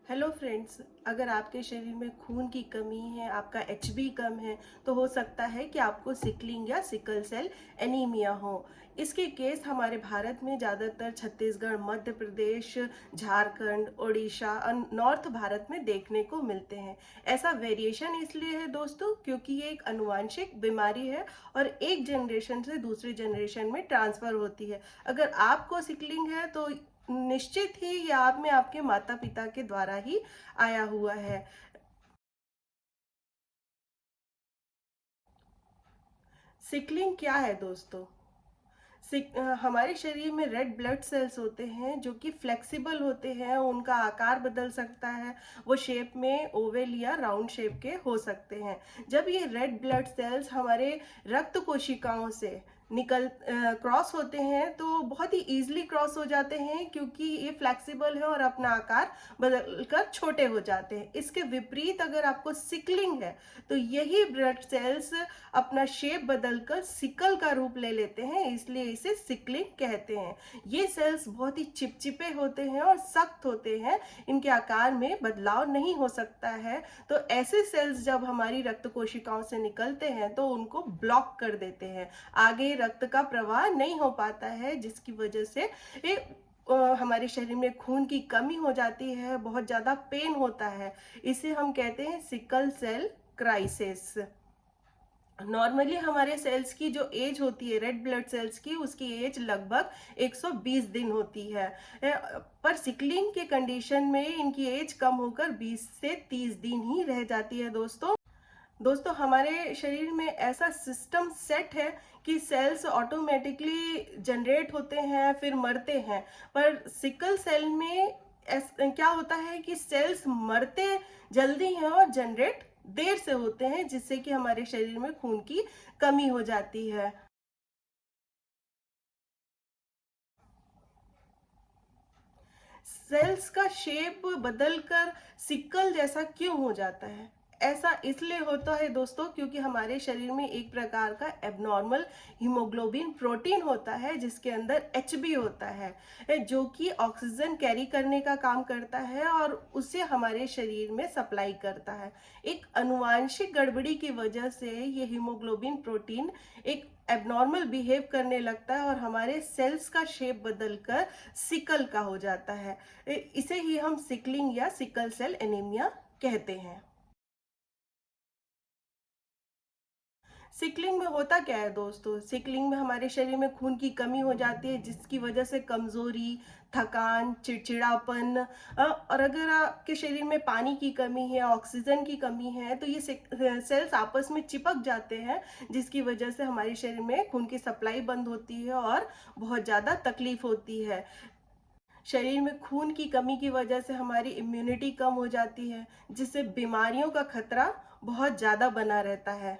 Hello friends, अगर आपके शरीर में खून की कमी है, आपका एचबी कम है, तो हो सकता है कि आपको सिकलिंग या सिकल सेल एनीमिया हो। इसके केस हमारे भारत में ज़्यादातर छत्तीसगढ़, मध्य प्रदेश, झारखंड, उड़ीसा और नॉर्थ भारत में देखने को मिलते हैं। ऐसा वेरिएशन इसलिए है दोस्तों, क्योंकि ये एक आनुवांशिक बीमारी है और एक जनरेशन से दूसरी जनरेशन में ट्रांसफर होती है। अगर आपको सिकलिंग है तो निश्चित ही ये आप में आपके माता पिता के द्वारा ही आया हुआ है। सिकलिंग क्या है दोस्तों? हमारे शरीर में रेड ब्लड सेल्स होते हैं जो कि फ्लेक्सिबल होते हैं, उनका आकार बदल सकता है। वो शेप में ओवल या राउंड शेप के हो सकते हैं। जब ये रेड ब्लड सेल्स हमारे रक्त कोशिकाओं से क्रॉस होते हैं तो बहुत ही इजीली क्रॉस हो जाते हैं, क्योंकि ये फ्लेक्सिबल है और अपना आकार बदलकर छोटे हो जाते हैं। इसके विपरीत अगर आपको सिकलिंग है तो यही ब्लड सेल्स अपना शेप बदलकर सिकल का रूप ले लेते हैं, इसलिए इसे सिकलिंग कहते हैं। ये सेल्स बहुत ही चिपचिपे होते हैं और सख्त होते हैं, इनके आकार में बदलाव नहीं हो सकता है। तो ऐसे सेल्स जब हमारी रक्त कोशिकाओं से निकलते हैं तो उनको ब्लॉक कर देते हैं, आगे रक्त का प्रवाह नहीं हो पाता है, जिसकी वजह से ये हमारे शरीर में खून की कमी हो जाती है, बहुत ज्यादा पेन होता है। इसे हम कहते हैं सिकल सेल क्राइसिस। नॉर्मली हमारे सेल्स की जो एज होती है रेड ब्लड सेल्स की, उसकी एज लगभग 120 दिन होती है। पर सिकलिंग के कंडीशन में इनकी एज कम होकर 20 से 30 दिन ही रह जाती है दोस्तों हमारे शरीर में ऐसा सिस्टम सेट है कि सेल्स ऑटोमेटिकली जनरेट होते हैं फिर मरते हैं। पर सिकल सेल में क्या होता है कि सेल्स मरते जल्दी हैं और जनरेट देर से होते हैं, जिससे कि हमारे शरीर में खून की कमी हो जाती है। सेल्स का शेप बदलकर सिकल जैसा क्यों हो जाता है? ऐसा इसलिए होता है दोस्तों, क्योंकि हमारे शरीर में एक प्रकार का एबनॉर्मल हीमोग्लोबिन प्रोटीन होता है जिसके अंदर एचबी होता है, जो कि ऑक्सीजन कैरी करने का काम करता है और उसे हमारे शरीर में सप्लाई करता है। एक अनुवांशिक गड़बड़ी की वजह से ये हीमोग्लोबिन प्रोटीन एक एबनॉर्मल बिहेव करने लगता है और हमारे सेल्स का शेप बदलकर सिकल का हो जाता है। इसे ही हम सिकलिंग या सिकल सेल एनीमिया कहते हैं। सिकलिंग में होता क्या है दोस्तों? सिकलिंग में हमारे शरीर में खून की कमी हो जाती है, जिसकी वजह से कमजोरी, थकान, चिड़चिड़ापन और अगर आपके शरीर में पानी की कमी है, ऑक्सीजन की कमी है, तो ये सेल्स आपस में चिपक जाते हैं, जिसकी वजह से हमारे शरीर में खून की सप्लाई बंद होती है और बहुत ज्यादा तकलीफ होती है। शरीर में खून की कमी की वजह से हमारी इम्यूनिटी कम हो जाती है, जिससे बीमारियों का खतरा बहुत ज्यादा बना रहता है।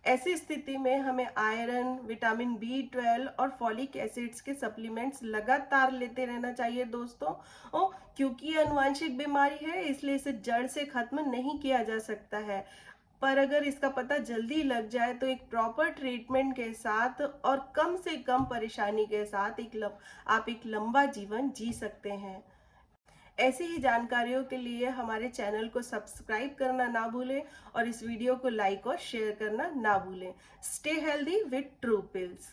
ऐसी स्थिति में हमें आयरन, विटामिन बी 12 और फॉलिक एसिड्स के सप्लीमेंट्स लगातार लेते रहना चाहिए दोस्तों। क्योंकि ये अनुवांशिक बीमारी है, इसलिए इसे जड़ से खत्म नहीं किया जा सकता है। पर अगर इसका पता जल्दी लग जाए तो एक प्रॉपर ट्रीटमेंट के साथ और कम से कम परेशानी के साथ आप एक लंबा जीवन जी सकते हैं। ऐसी ही जानकारियों के लिए हमारे चैनल को सब्सक्राइब करना ना भूलें और इस वीडियो को लाइक और शेयर करना ना भूलें। Stay healthy with true pills.